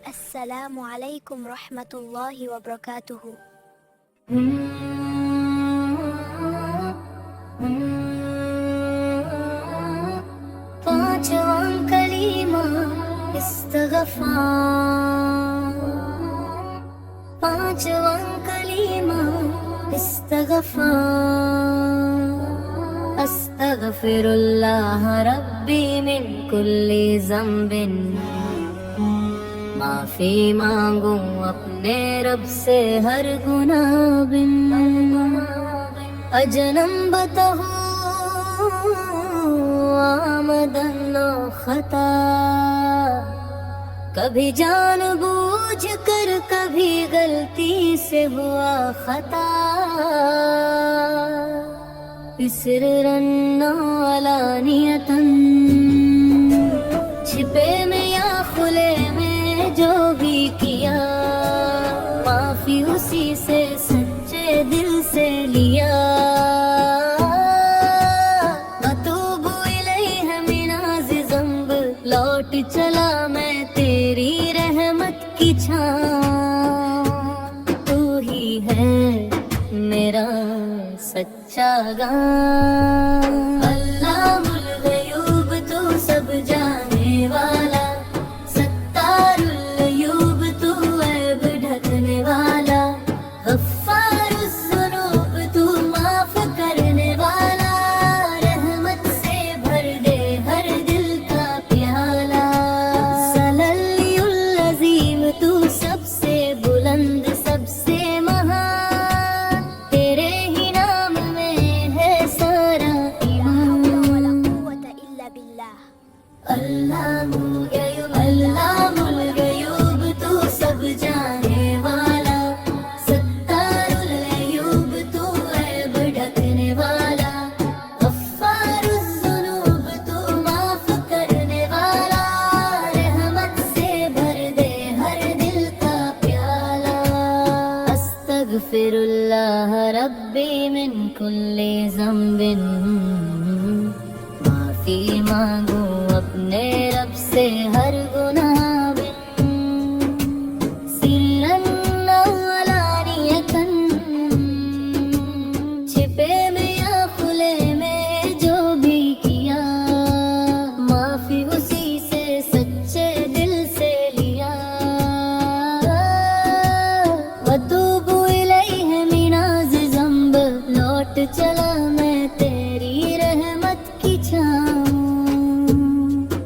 السلام علیکم رحمۃ اللہ وبرکاتہ۔ پانچواں کلمہ استغفار، پانچواں کلمہ استغفار، استغفر اللہ ربی من کل ذنب، معافی مانگوں اپنے رب سے ہر گناہ بن، اجنبت ہو آمدن و خطا، کبھی جان بوجھ کر کبھی غلطی سے ہوا خطا، سرًا علانیۃً، چھپے میں یا کھلے میں جو بھی کیا، معافی اسی سے سچے دل سے لیا، اتوب الیہ من ذنب، لوٹ چلا میں تیری رحمت کی چھاؤں، تو ہی ہے میرا سچا غام، علام الغیوب تو سب جانے والا، ستار العیوب تو عیب ڈھکنے والا، غفار الذنوب تو معاف کرنے والا، رحمت سے بھر دے ہر دل کا پیالہ، ذل العظیم تو سب سے بلند سب سے مہان، تیرے ہی نام میں ہے سارا ایمان، علام الغیوب تو سب جانے والا، ستار العیوب تو عیب ڈھکنے والا، غفار الذنوب تو معاف کرنے والا، رحمت سے بھر دے ہر دل کا پیالہ، استغفر اللہ ربی من کل ذنب، معافی مانگوں اپنے رب سے ہر گناہ بن، سرًا علانیۃً، چھپے میں یا کھلے میں جو بھی کیا، معافی اسی سے سچے دل سے لیا، واتوب الیہ من ذنب، لوٹ چلا میں تیری رحمت کی چھاؤں،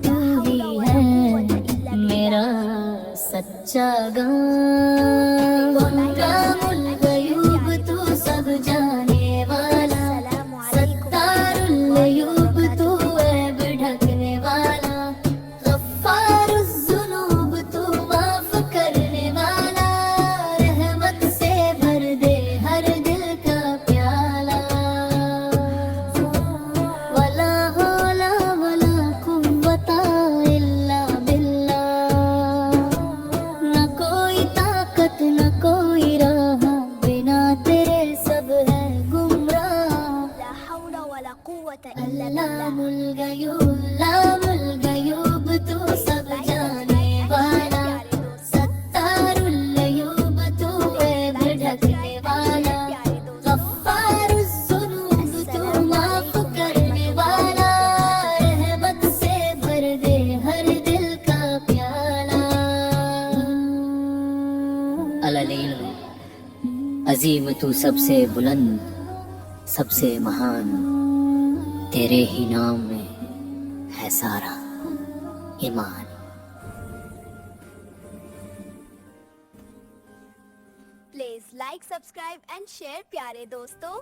تو ہی ہے میرا سچا غام، علام الغیوب تو سب جانے والا، ستار العیوب تو عیب ڈھکنے والا، غفار الذنوب تو معاف کرنے والا، رحمت سے بھر دے ہر دل کا پیالہ، ولا حول ولا قوت الا باللہ، نہ کوئی طاقت نہ کوئی راہ، بنا تیرے سب ہے گمراہ، لا حول ولا قوت الا باللہ، علام الغیوب تو سب جانے والا، ستار العیوب تو عیب ڈھکنے والا، غفار الذنوب تو معاف کرنے والا، رحمت سے بھر دے ہر دل کا پیالہ، العلیم عظیم تو سب سے بلند سب سے مہان، تیرے ہی نام میں ہے سارا ایمان۔ Please like, subscribe and share پیارے دوستو۔